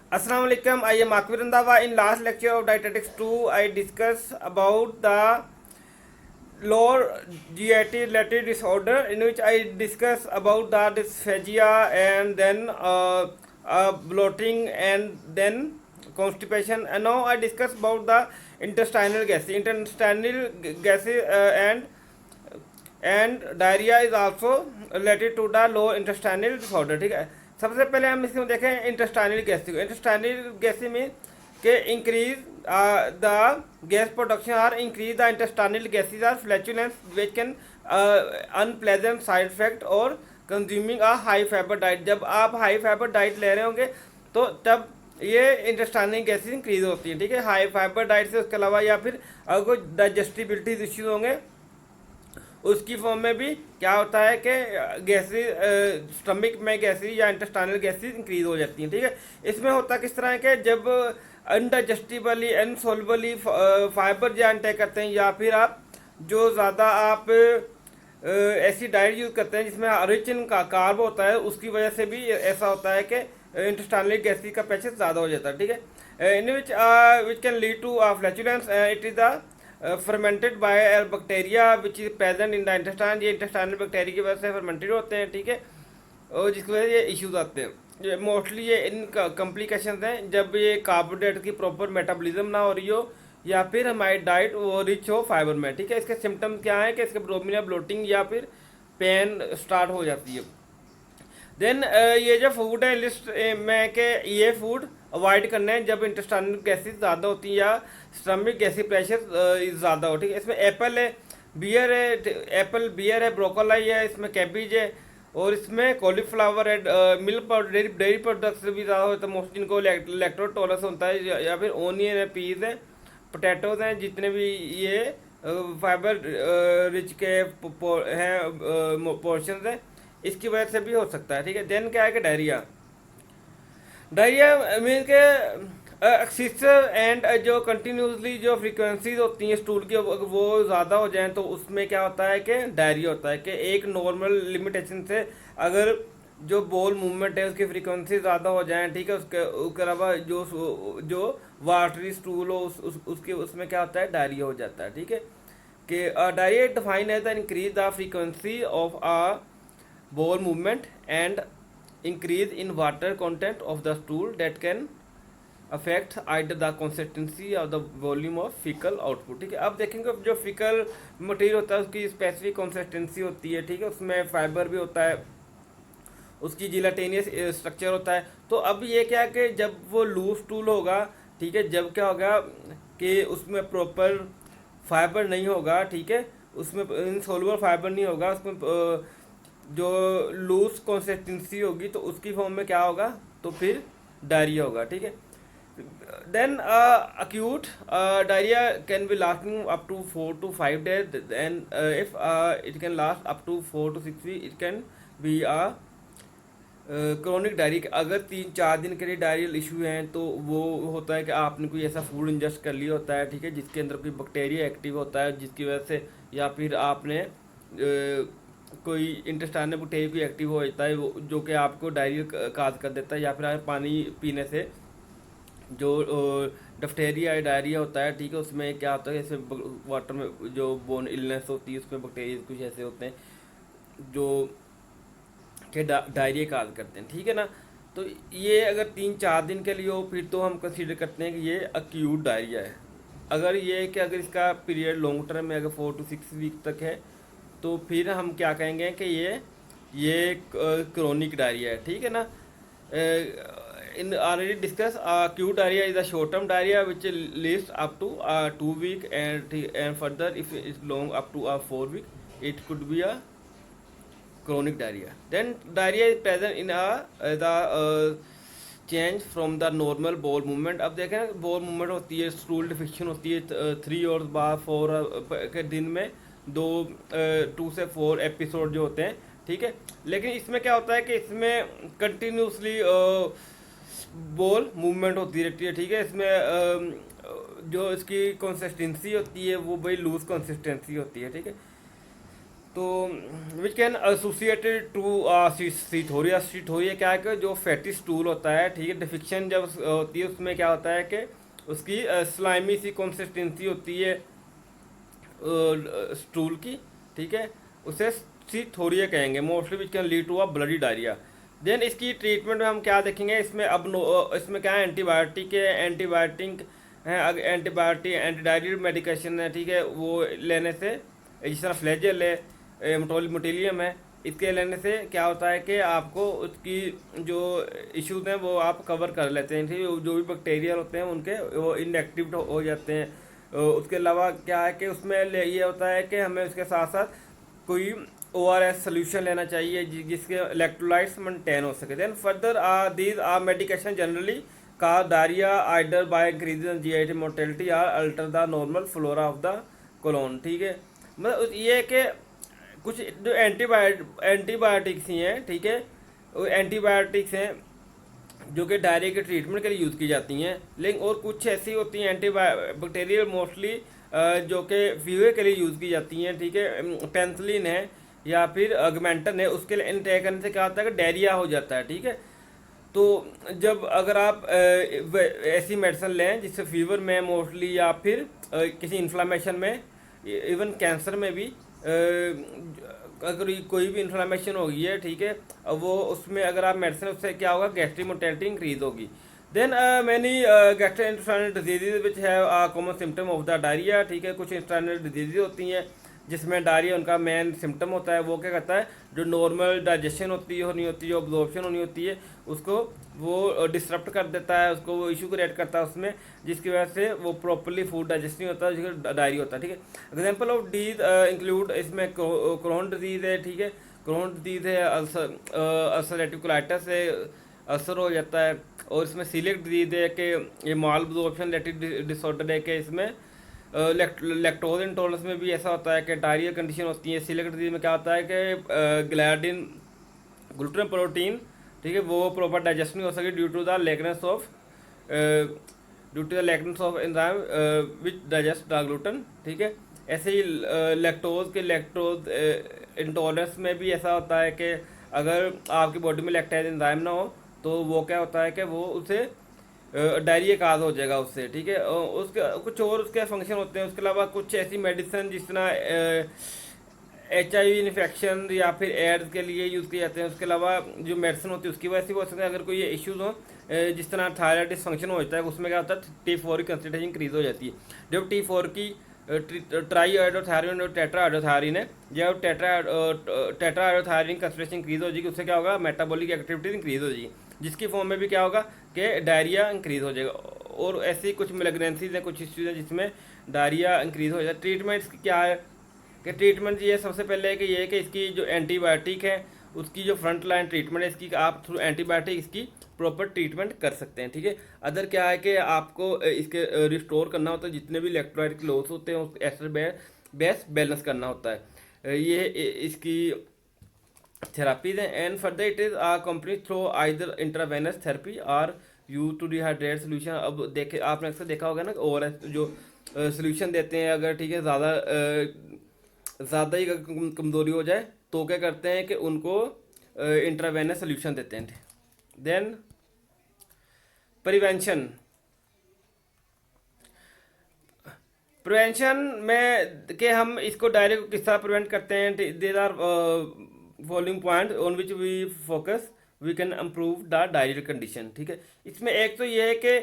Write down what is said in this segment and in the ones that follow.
Assalamu alaikum. I am Akbir Randhawa. In last lecture of Dietetics 2, I discussed about the lower GIT related disorder, in which I discuss about the dysphagia and then bloating and then constipation. And now I discuss about the intestinal gases. Intestinal gases and diarrhea is also related to the lower intestinal disorder. ठीक है, सबसे पहले हम इसमें देखें intestinal gases को। Intestinal gases में के increase the gas production or increase the intestinal gases or flatulence which can unpleasant side effect or consuming a high fibre diet. जब आप हाई फाइबर डाइट ले रहे होंगे तो तब ये इंटेस्टाइनल गैसेज इंक्रीज होती है। ठीक है, हाई फाइबर डाइट से, उसके अलावा या फिर अगर कोई डाइजेस्टिबिलिटी इश्यूज होंगे उसकी फॉर्म में भी क्या होता है कि गैसेज स्टमक में गैसेज या इंटेस्टाइनल गैसेज इंक्रीज हो जाती हैं। ठीक है, इसमें होता किस तरह है कि जब अनडाइजेस्टिबली अनसोल्युबली फाइबर या इंटेक करते हैं या फिर आप जो ज़्यादा आप ऐसी डाइट यूज़ करते हैं जिसमें रिच इन का कार्ब होता है, उसकी वजह से भी ऐसा होता है कि इंटेस्टाइनल गैसेज का प्रेशर ज़्यादा हो जाता है। ठीक है, in which can lead to flatulence. It is the fermented by bacteria which is present in the intestine. ये इंटेस्टाइनल बैक्टीरिया की वजह से फर्मेंटेड होते हैं। ठीक है, और जिसकी वजह से ये इश्यूज आते हैं। ये मोस्टली ये इन कॉम्प्लिकेशंस हैं जब ये कार्बोहाइड्रेट की प्रॉपर मेटाबॉलिज्म ना हो रही हो या फिर हमारी डाइट वो रिच हो फाइबर में। ठीक है, इसके सिम्टम्स क्या हैं कि इसके ब्रोमिना ब्लोटिंग या फिर पेन स्टार्ट हो जाती है। देन ये जो फूड है लिस्ट में के ये फूड अवॉइड करने हैं जब इंटेस्टाइनल गैसेज ज़्यादा होती हैं या स्टमक गैसेज प्रेशर ज़्यादा हो। ठीक है, इसमें एप्पल है, बियर है, एप्पल बियर है, ब्रोकोली है, इसमें कैबेज है और इसमें कॉलीफ्लावर है, मिल्क पाउडर डेयरी प्रोडक्ट्स भी ज़्यादा होता है मोस्ट, जिनको लैक्टोज टॉलरेंस होता है, या फिर ओनियन है, पीज है, पोटैटोज हैं, जितने भी ये फाइबर रिच के हैं पोर्शन हैं, इसकी वजह से भी हो सकता है। ठीक है, देन क्या है कि डायरिया। डायरिया मीन के एक्सेसिव एंड जो कंटिन्यूसली जो फ्रीक्वेंसीज होती हैं स्टूल की वो ज़्यादा हो जाएं तो उसमें क्या होता है कि डायरिया होता है। कि एक नॉर्मल लिमिटेशन से अगर जो बॉल मूवमेंट है उसकी फ्रीक्वेंसी ज़्यादा हो जाए, ठीक है, उसके अलावा जो वाटरी स्टूल हो उसके उसमें क्या होता है, डायरिया हो जाता है। ठीक है, कि diarrhoea define as the increase the frequency of a bowel movement and increase in water content of the stool that can affect either the consistency or the volume of fecal output। ठीक है, अब देखेंगे जो faecal material होता है उसकी specific consistency होती है। ठीक है, उसमें फाइबर भी होता है, उसकी जिलेटिनियस स्ट्रक्चर होता है। तो अब ये क्या है कि जब वो लूज स्टूल होगा, ठीक है, जब क्या होगा कि उसमें प्रॉपर फाइबर नहीं होगा, ठीक है, उसमें इनसॉल्युबल फाइबर नहीं होगा, उसमें जो लूज कंसिस्टेंसी होगी तो उसकी फॉर्म में क्या होगा, तो फिर डायरिया होगा। ठीक है, then acute diarrhea can be lasting up to 4 to 5 days, and if it can last up to 4 to 6 weeks, it can be a chronic diarrhoea. अगर 3-4 दिन के लिए डायरियल इशू हैं तो वो होता है कि आपने कोई ऐसा फूड इंजेस्ट कर लिया होता है, ठीक है, जिसके अंदर कोई बैक्टीरिया एक्टिव होता है जिसकी वजह से, या फिर आपने कोई इंटेस्टाइनल बैक्टीरिया भी एक्टिव हो जाता है वो, जो कि आपको डायरिया काज कर देता है, या फिर आप पानी पीने से जो डिफ्थेरिया या डायरिया होता है, ठीक है, उसमें क्या होता है, जैसे वाटर में जो बोन इलनेस होती है उसमें बैक्टीरिया कुछ ऐसे होते हैं जो कि डायरिया काज करते हैं। ठीक है ना, तो ये अगर 3-4 दिन के लिए हो फिर तो हम कंसीडर करते हैं कि ये अक्यूट डायरिया है। अगर ये कि अगर इसका पीरियड लॉन्ग टर्म में अगर 4 to 6 वीक तक है तो फिर हम क्या कहेंगे कि ये क्रोनिक डायरिया है। ठीक है ना, in already discuss acute diarrhoea is a short term diarrhoea which list up to 2 week and further if it's long up to 4 week it could be a chronic diarrhea। Then diarrhea is present in the change from the normal ball movement. अब देखें ना, ball movement होती है, stool defection होती है 3 और 4 के दिन में 2 से 4 एपिसोड जो होते हैं। ठीक है, लेकिन इसमें क्या होता है कि इसमें कंटिन्यूसली बॉल मूवमेंट होती रहती है। ठीक है, इसमें जो इसकी कंसिस्टेंसी होती है वो भाई लूज कंसिस्टेंसी होती है। ठीक है, तो विच कैन एसोसिएटेड टू सीथोरिया। सीथोरिया क्या है कि जो फैटी स्टूल होता है, ठीक है, डिफिक्शन जब होती है उसमें क्या होता है कि उसकी स्लाइमी सी कंसिस्टेंसी होती है स्टूल की, ठीक है, उसे सीथोरिया कहेंगे mostly, which can lead to a bloody diarrhoea. Then इसकी ट्रीटमेंट में हम क्या देखेंगे, इसमें अब इसमें क्या है, एंटीबायोटिक है, एंटीबायोटिक है, एंटीबायोटिक एंटी डायरिया मेडिकेशन है, ठीक है, वो लेने से जिस तरह फ्लैजेल है, मोटिलियम है, इसके लेने से क्या होता है कि आपको उसकी जो इश्यूज हैं वो आप कवर कर लेते हैं, ठीक है, जो भी बैक्टीरियल होते हैं उनके वो इनएक्टिव हो जाते हैं। उसके अलावा क्या है कि उसमें ये होता है कि हमें उसके साथ साथ कोई ORS सोल्यूशन लेना चाहिए जिसके इलेक्ट्रोलाइट्स मेंटेन हो सके। Then further these are medication generally का diarrhoea either by increasing GI mortality or alter the normal flora of the colon, ठीक है। मतलब ये है कि कुछ जो एंटीबायोटिक्स ही हैं, ठीक है, वो एंटीबायोटिक्स हैं जो कि डायरिया के ट्रीटमेंट के लिए यूज़ की जाती हैं, लेकिन और कुछ ऐसी होती हैं बैक्टीरियल मोस्टली जो कि फीवर के लिए यूज़ की जाती हैं, ठीक है, पेंसिलिन है या फिर अगमेंटन है, उसके लिए इनटेक करने से क्या होता है कि डायरिया हो जाता है, ठीक है। तो जब अगर आप ऐसी मेडिसिन लें जिससे फीवर में मोस्टली या फिर किसी इन्फ्लामेशन में, इवन कैंसर में भी अगर कोई भी इन्फ्लामेशन होगी है, ठीक है, अब वो उसमें अगर आप मेडिसिन, उससे क्या होगा, गैस्ट्रिक मोर्टेलिटी इंक्रीज होगी। Then many gastrointestinal diseases which have common symptom of the diarrhoea, ठीक है, कुछ इंटेस्टाइनल डिजीजेज होती हैं जिसमें डायरिया उनका मेन सिम्टम होता है। वो क्या करता है, जो नॉर्मल डाइजेशन होती है होनी होती है, जो अब्जॉर्प्शन होनी होती है, उसको वो डिस्टर्ब कर देता है, उसको वो इशू क्रिएट करता है उसमें, जिसकी वजह से वो प्रॉपरली फूड डाइजेस्ट नहीं होता, जिसका डायरिया होता है, ठीक है। एग्जाम्पल ऑफ डीज इंक्लूड, इसमें क्रोन डिजीज है, ठीक है, क्रोन डिजीज है, अल्सरेटिव कोलाइटिस है, अल्सर हो जाता है, और इसमें सीलियक डिजीज है कि ये माल अब्जॉर्प्शन रिलेटेड डिसऑर्डर है कि इसमें लैक्टोज इंटॉलरेंस में भी ऐसा होता है कि डायरिया कंडीशन होती है। सीलियक डिजीज में क्या होता है कि ग्लाइडिन ग्लूटेन प्रोटीन, ठीक है, वो प्रॉपर डाइजेस्ट नहीं हो सके due to the lackness of enzyme which digest the gluten, ठीक है। ऐसे ही लैक्टोज इंटॉलरेंस में भी ऐसा होता है कि अगर आपकी बॉडी में लैक्टेज एंजाइम ना हो तो वो क्या होता है कि वो उसे डायरिया काज हो जाएगा उससे, ठीक है। उसके कुछ और उसके फंक्शन होते हैं। उसके अलावा कुछ ऐसी मेडिसिन जिस तरह HIV इन्फेक्शन या फिर एड्स के लिए यूज़ किए जाते हैं। उसके अलावा जो मेडिसिन होती है उसकी वजह से भी हो सकता है। अगर कोई ये इश्यूज़ हो, जिस तरह थायराइड डिसफंक्शन हो जाता है, उसमें क्या होता है, T4 की कंसंट्रेशन इंक्रीज हो जाती है। जब T4 की ट्राईआयोडोथायरीन और टेट्राआयोडोथायरीन है, जब टेट्राआयोडोथायरीन कंसंट्रेशन इंक्रीज हो जाएगी, उससे क्या होगा, मेटाबॉलिक एक्टिविटीज इंक्रीज हो जाएगी, जिसकी फॉर्म में भी क्या होगा कि डायरिया इंक्रीज हो जाएगा। और ऐसी कुछ मेलेग्नेंसीज हैं, कुछ इश्यूज हैं जिसमें डायरिया इंक्रीज हो जाता है। ट्रीटमेंट्स क्या है कि ट्रीटमेंट ये सबसे पहले है कि ये है कि इसकी जो एंटीबायोटिक है उसकी जो फ्रंट लाइन ट्रीटमेंट है, इसकी आप थ्रू एंटीबायोटिक इसकी प्रॉपर ट्रीटमेंट कर सकते हैं, ठीक है। अदर क्या है कि आपको इसके रिस्टोर करना होता है, जितने भी इलेक्ट्रोलाइट लॉस होते हैं उसको एसिड बेस बैलेंस करना होता है। ये इसकी थेरापीज हैं। And further it is a complete through either intravenous therapy or you to dehydrate solution. अब देखे आपने अक्सर देखा होगा ना, और जो सोल्यूशन देते हैं, अगर ठीक है ज़्यादा ही कमज़ोरी हो जाए तो क्या करते हैं कि उनको इंट्रावेनस सोल्यूशन देते हैं। देन प्रिवेंशन में कि हम इसको डायरेक्ट किस तरह प्रिवेंट करते हैं। There are following point on which we focus we can improve the diarrheal condition, ठीक है। इसमें एक तो ये है कि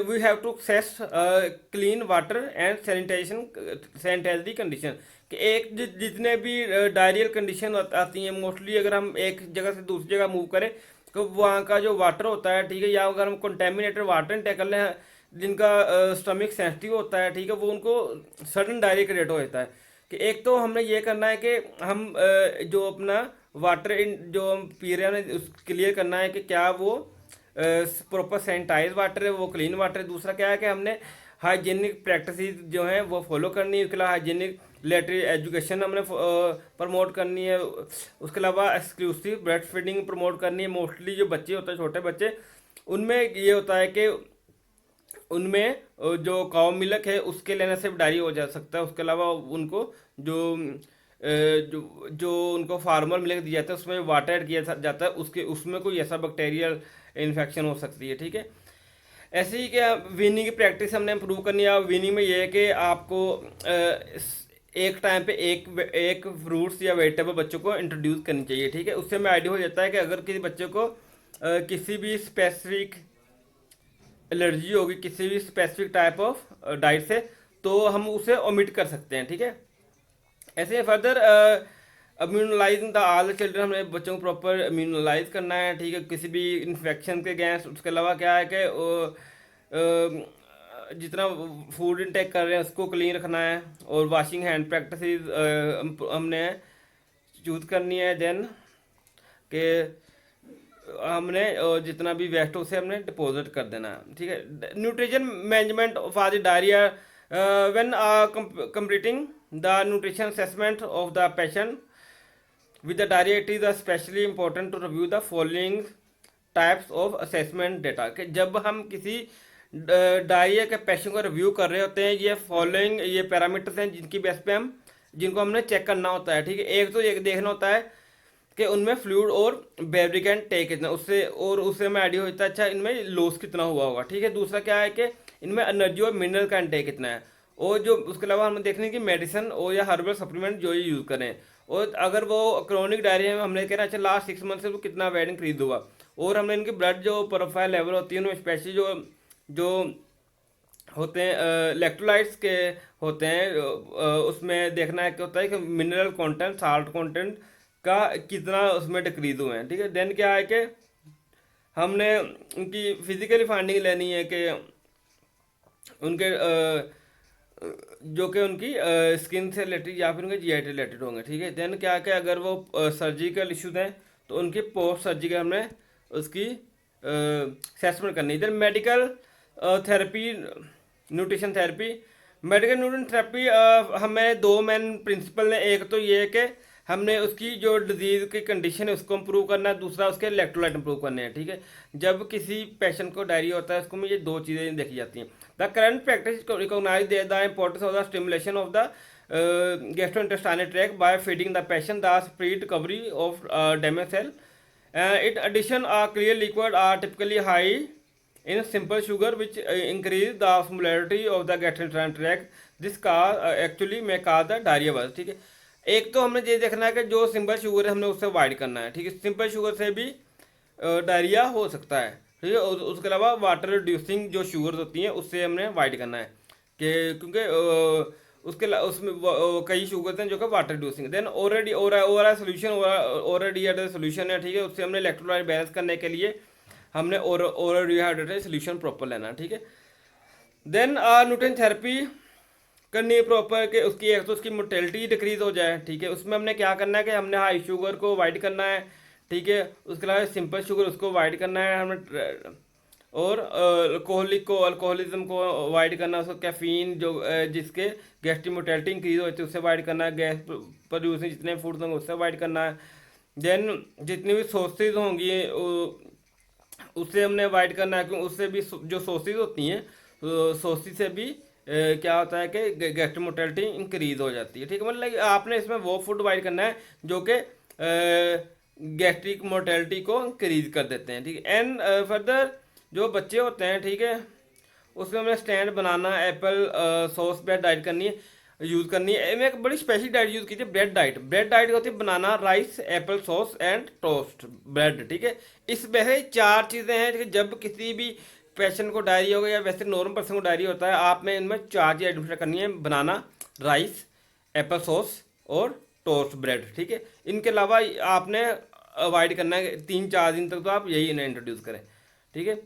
we have to access clean water and sanitary condition, कि एक जितने भी डायरियल कंडीशन आती हैं, मोस्टली अगर हम एक जगह से दूसरी जगह मूव करें तो वहाँ का जो वाटर होता है, ठीक है, या अगर हम कंटेमिनेटेड वाटर इंटेक कर लें जिनका स्टमक सेंसिटिव होता है, ठीक है, वो उनको सडन डायरिया क्रिएट हो जाता है। कि एक तो हमने ये करना है कि हम जो अपना वाटर जो हम पी रहे हैं उस क्लियर करना है कि क्या वो प्रॉपर सैनिटाइज वाटर है, वो क्लीन वाटर है। दूसरा क्या है कि हमने हाइजीनिक प्रैक्टिस जो हैं वो फॉलो करनी है। उसके अलावा हाइजीनिक रिलेटेड एजुकेशन हमने प्रमोट करनी है। उसके अलावा एक्सक्लूसिव ब्रेस्ट फीडिंग प्रमोट करनी है। मोस्टली जो बच्चे होते हैं, छोटे बच्चे, उनमें ये होता है कि उनमें जो काउ मिल्क है उसके लेने से भी डायरिया हो जा सकता है। उसके अलावा उनको जो जो जो उनको फार्मर मिल्क दिया जाता है उसमें वाटर ऐड किया जाता है, उसके उसमें कोई ऐसा बैक्टीरियल इन्फेक्शन हो सकती है, ठीक है। ऐसे ही क्या वीनिंग की प्रैक्टिस हमने इम्प्रूव करनी है। वीनिंग में ये है कि आपको एक टाइम पे एक फ्रूट्स या वेजिटेबल बच्चों को इंट्रोड्यूस करनी चाहिए, ठीक है। उससे हमें आइडिया हो जाता है कि अगर किसी बच्चे को किसी भी स्पेसिफिक एलर्जी होगी किसी भी स्पेसिफिक टाइप ऑफ डाइट से, तो हम उसे ओमिट कर सकते हैं, ठीक है। ऐसे फर्दर इम्यूनलाइजिंग द ऑल चिल्ड्रन, हमें बच्चों को प्रॉपर इम्यूनलाइज करना है, ठीक है, किसी भी इन्फेक्शन के अगेंस्ट। उसके अलावा क्या है कि जितना फूड इंटेक कर रहे हैं उसको क्लीन रखना है, और वॉशिंग हैंड प्रैक्टिस हमने चूज करनी है। देन के हमने जितना भी वेस्ट हो उसे हमने डिपॉजिट कर देना है, ठीक है। Nutrition management for the diarrhoea, when completing the nutrition assessment of the patient with the diarrhea, it is especially important to review the following types of assessment data, कि जब हम किसी डायरिया के पेशेंट को रिव्यू कर रहे होते हैं, ये फॉलोइंग ये पैरामीटर्स हैं जिनकी बेस पे हम जिनको हमने चेक करना होता है, ठीक है। एक तो ये देखना होता है कि उनमें फ्लूइड और बेवरेज टेक कितना, उससे हमें आइडिया होता है अच्छा इनमें लॉस कितना हुआ होगा, ठीक है। दूसरा क्या है कि इनमें एनर्जी और मिनरल का इंटेक कितना है, और जो उसके अलावा हमें देखने की मेडिसिन और या हर्बल सप्लीमेंट जो ये यूज़ करें, और अगर वो क्रोनिक डायरिया में हमने कहना अच्छा लास्ट 6 मंथ से वो कितना वेट इंक्रीज हुआ, और हमने इनकी ब्लड जो प्रोफाइल लेवल होती है उनमें स्पेशली जो जो होते हैं इलेक्ट्रोलाइट्स के होते हैं, उसमें देखना है क्या होता है कि मिनरल कंटेंट साल्ट कंटेंट का कितना उसमें डिक्रीज हुए हैं, ठीक है। देन क्या है कि हमने उनकी फिजिकली फाइंडिंग लेनी है कि उनके जो कि उनकी स्किन से रिलेटेड या फिर उनके जीआई रिलेटेड होंगे, ठीक है। देन क्या क्या अगर वो सर्जिकल इश्यूज हैं तो उनके पोस्ट सर्जिकल हमने उसकी असेसमेंट करनी है। Then medical therapy nutrition therapy, medical nutrition therapy हमें दो मेन प्रिंसिपल है। एक तो ये है कि हमने उसकी जो डिजीज़ की कंडीशन है उसको इम्प्रूव करना है, दूसरा उसके इलेक्ट्रोलाइट इम्प्रूव करने हैं, ठीक है। जब किसी पेशेंट को डायरिया होता है उसको में ये दो चीज़ें देखी जाती हैं। The current practice recognise the importance of the stimulation of the gastrointestinal tract by feeding the patient the speed recovery of damaged cell. In addition, clear liquid are typically high in simple sugar which increase the osmolarity of the gastrointestinal tract. This cause actually may cause the diarrhea buzz, ठीक है। एक तो हमने ये देखना है कि जो सिंपल शुगर है हमने उससे अवॉइड करना है, ठीक है। सिंपल शुगर से भी डायरिया हो सकता है, ठीक है। उसके अलावा वाटर रिड्यूसिंग जो शुगर होती हैं उससे हमने अवॉइड करना है कि क्योंकि उसके उसमें कई शुगर हैं जो कि water reducing. Then already overall solution already solution है, ठीक है। उससे हमने इलेक्ट्रोलाइट बैलेंस करने के लिए हमने ओरल डिहाइड्रेटेड सोल्यूशन प्रॉपर लेना, ठीक है। देन न्यूट्रिशन थेरेपी करनी है प्रॉपर कि उसकी एक तो उसकी मोटेलिटी डिक्रीज हो जाए, ठीक है। उसमें हमने क्या करना है कि हमने हाई शुगर को अवॉइड करना है, ठीक है। उसके अलावा सिंपल शुगर उसको अवॉइड करना है हमें, और अल्कोहलिज्म को अवॉइड करना, उसको कैफीन जो जिसके गैस्ट्रिक मोटेलिटी इंक्रीज होती है उससे अवॉइड करना है, गैस प्रोड्यूसिंग जितने फूड्स होंगे उससे अवॉइड करना है। देन जितनी भी सोर्सेज होंगी उससे हमने अवॉइड करना है, क्योंकि उससे भी जो सोर्सेज होती हैं सोर्सेज से भी क्या होता है कि गैस्ट्रिक मोटेलिटी इंक्रीज हो जाती है, ठीक है। मतलब आपने इसमें वो फूड अवॉइड करना है जो कि गैस्ट्रिक मोटेलिटी को इंक्रीज कर देते हैं, ठीक है। एंड फर्दर जो बच्चे होते हैं, ठीक है, उसमें हमने स्टैंड बनाना, एप्पल सॉस ब्रेड डाइट करनी है यूज़ करनी है। मैं एक बड़ी स्पेशल डाइट यूज़ की थी ब्रेड डाइट। ब्रेड डाइट होती है banana rice apple sauce and toast bread, ठीक है। इस वैसे 4 चीज़ें हैं कि जब किसी भी पेशेंट को डायरिया होगा या वैसे नॉर्मल पर्सन को डायरिया होता है, आपने इनमें 4 चीज़ आइडेंटिफाई करनी है, बनाना राइस एप्पल सॉस और टोस्ट ब्रेड, ठीक है। इनके अलावा आपने अवॉइड करना है 3-4 दिन तक, तो आप यही इन्हें इंट्रोड्यूस करें, ठीक है।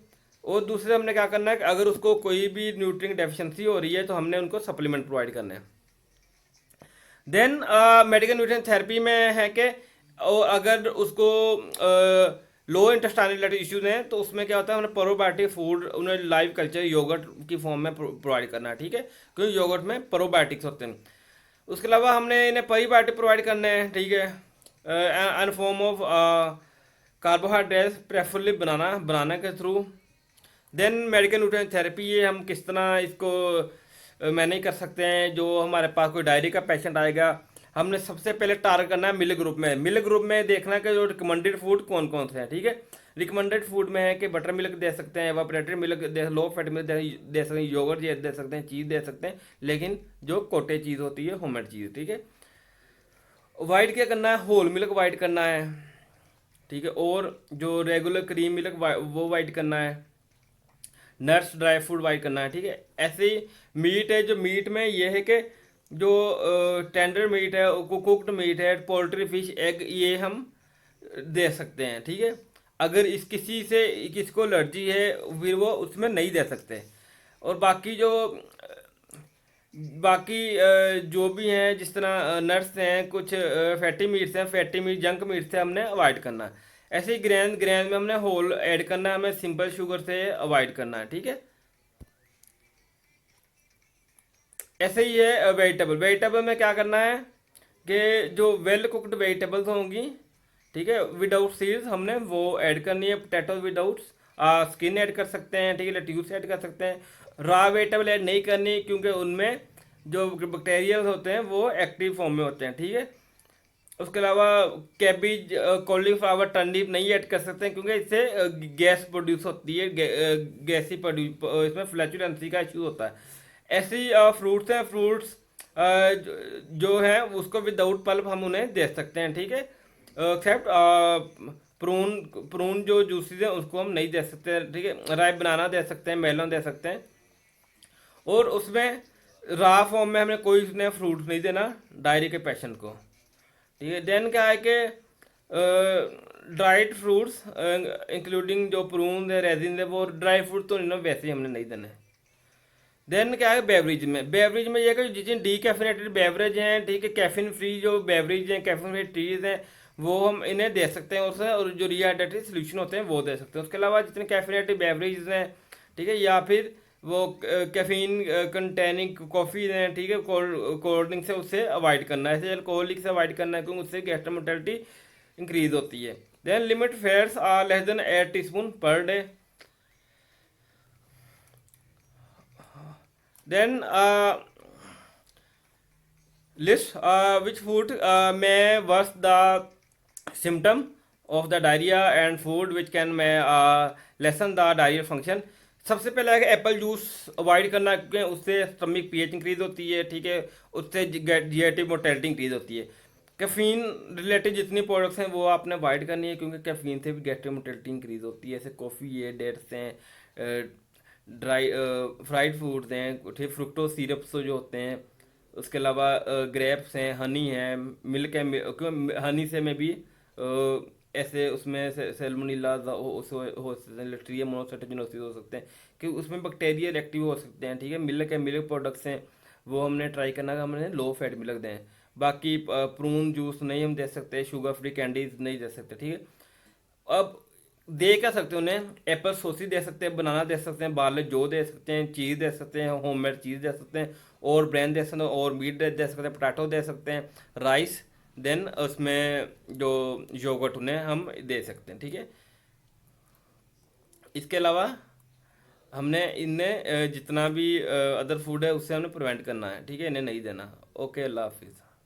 और दूसरे हमने क्या करना है कि अगर उसको कोई भी न्यूट्रिएंट डेफिशिएंसी हो रही है तो हमने उनको सप्लीमेंट प्रोवाइड करने हैं। देन मेडिकल न्यूट्रिशन थेरेपी में है कि अगर उसको लो इंटेस्टाइनल रिलेटेड इश्यूज हैं तो उसमें क्या होता है, हमने प्रोबायोटिक फूड उन्हें लाइव कल्चर योगर्ट की फॉर्म में प्रोवाइड करना है, ठीक है, क्योंकि योगर्ट में प्रोबायोटिक्स होते हैं। उसके अलावा हमने इन्हें प्रीबायोटिक प्रोवाइड करने हैं, ठीक है, an form of carbohydrates preferably banana के through. Then medical nutrition therapy, ये हम किस तरह इसको मैनेज कर सकते हैं। जो हमारे पास कोई डायरिया का पेशेंट आएगा, हमने सबसे पहले टारगेट करना है मिल्क ग्रुप में। मिल्क ग्रुप में देखना है कि जो रिकमेंडेड फूड कौन कौन से हैं, ठीक है। रिकमेंडेड फूड में है कि बटर मिल्क दे सकते हैं, एवापोरेटेड मिल्क दे, लो फैट मिल्क दे सकते हैं, योगर्ट दे सकते हैं, चीज़ दे सकते हैं, लेकिन जो कोटे चीज़ होती है होममेड चीज़, ठीक है। वाइट क्या करना है, होल मिल्क वाइट करना है, ठीक है। और जो रेगुलर क्रीम मिल्क वो वाइट करना है, नट्स ड्राई फ्रूट वाइट करना है, ठीक है। ऐसे ही मीट है, जो मीट में ये है कि जो टेंडर मीट है, कुकड मीट है, पोल्ट्री फिश एग, ये हम दे सकते हैं, ठीक है। अगर इस किसी से किसको एलर्जी है फिर वो उसमें नहीं दे सकते। और बाकी जो बाकी जो भी हैं, जिस तरह नट्स हैं, कुछ फैटी मीट्स हैं, फैटी मीट जंक मीट से हमने अवॉइड करना है। ऐसे ही ग्रैन ग्रैन में हमने होल ऐड करना है, हमें सिंपल शुगर से अवॉइड करना है, ठीक है। ऐसे ही है वेजिटेबल। वेजिटेबल में क्या करना है कि जो वेल कुक्ड वेजिटेबल्स होंगी, ठीक है, विदाउट सीड्स हमने वो ऐड करनी है। पोटैटो विदाउट स्किन ऐड कर सकते हैं, ठीक है, लेट्यूस ऐड कर सकते हैं। रॉ वेजिटेबल ऐड नहीं करनी क्योंकि उनमें जो बैक्टीरिया होते हैं वो एक्टिव फॉर्म में होते हैं, ठीक है। उसके अलावा कैबिज, कॉलीफ्लावर, टर्निप नहीं ऐड कर सकते हैं क्योंकि इससे गैस प्रोड्यूस होती है, गैसी प्रोड्यूस, इसमें फ्लैचुलेंसी का इश्यू होता है। ऐसी फ्रूट्स हैं, फ्रूट्स जो है उसको विदाउट पल्प हम उन्हें दे सकते हैं, ठीक है। एक्सेप्ट प्रून प्रून जो जूसेस हैं उसको हम नहीं दे सकते, ठीक है। राइप बनाना दे सकते हैं, मेलन दे सकते हैं। और उसमें रॉ फॉर्म में हमें कोई उसने फ्रूट नहीं देना डायरी के पेशेंट को, ठीक है। देन क्या है कि ड्राइड फ्रूट्स इंक्लूडिंग जो प्रून है, रेजिन है, वो ड्राई फ्रूट तो इन्होंने वैसे ही हमने नहीं देने। देन क्या है बेवरेज में। बेवरेज में ये है कि जितनी डीकैफिनेटेड बेवरेज हैं, ठीक है, कैफीन फ्री जो बेवरेज हैं, कैफीन फ्री टीज हैं, वो हम इन्हें दे सकते हैं उससे। और जो रिहाइड्रेटेड सोल्यूशन होते हैं वो दे सकते हैं। उसके अलावा जितने कैफिनेटेड बेवरेज हैं, ठीक है, या फिर वो कैफीन कंटेनिंग कॉफ़ी हैं, ठीक है, कोल्ड ड्रिंक से उससे अवॉइड करना है, ऐसे अल्कोहलिक से अवॉइड करना है क्योंकि उससे गैस्ट्रोमोटिलिटी इंक्रीज होती है। Then limit fairs are less than 8 teaspoon per day. Then list which food may worsen the symptom of the diarrhea and food which can may lessen the diarrhea function। सबसे पहले है कि एप्पल जूस अवॉइड करना क्योंकि उससे stomach pH increase होती है, ठीक है, उससे जीआईटी मोटेलिटी इंक्रीज होती है। कैफीन रिलेटेड जितनी प्रोडक्ट्स हैं वो आपने अवॉइड करनी है क्योंकि कैफीन से भी गैस्ट्रो मोटेलिटी इंक्रीज होती है। जैसे कॉफ़ी है, डेट्स हैं, ड्राई फ्राइड फूड्स हैं, ठीक, फ्रुक्टोज सिरप्स जो होते हैं। उसके अलावा ग्रेप्स हैं, हनी है, मिल्क है, क्यों हनी से में भी ऐसे उसमें सेल्मोनेला हो सकते हैं, लिस्टीरिया मोनोसाइटोजेनोसिस हो सकते हैं कि उसमें बैक्टीरियल एक्टिव हो सकते हैं, ठीक है। मिल्क है, मिल्क प्रोडक्ट्स हैं, वो हमने ट्राई करना है, हमने लो फैट मिल्क दें। बाकी प्रून जूस नहीं हम दे सकते, शुगर फ्री कैंडीज नहीं दे सकते, ठीक है। अब दे क्या सकते हैं उन्हें, एप्पल सोसी दे सकते हैं, बनाना दे सकते हैं, बार्ले जो दे सकते हैं, चीज़ दे सकते हैं, होममेड चीज़ दे सकते हैं, और ब्रेन दे सकते हैं, और मीट दे सकते हैं, पोटैटो दे सकते हैं, राइस, देन उसमें जो योगर्ट उन्हें हम दे सकते हैं, ठीक है। इसके अलावा हमने इन्हें जितना भी अदर फूड है उससे हमने प्रिवेंट करना है, ठीक है, इन्हें नहीं देना। ओके, अल्लाह हाफिज़।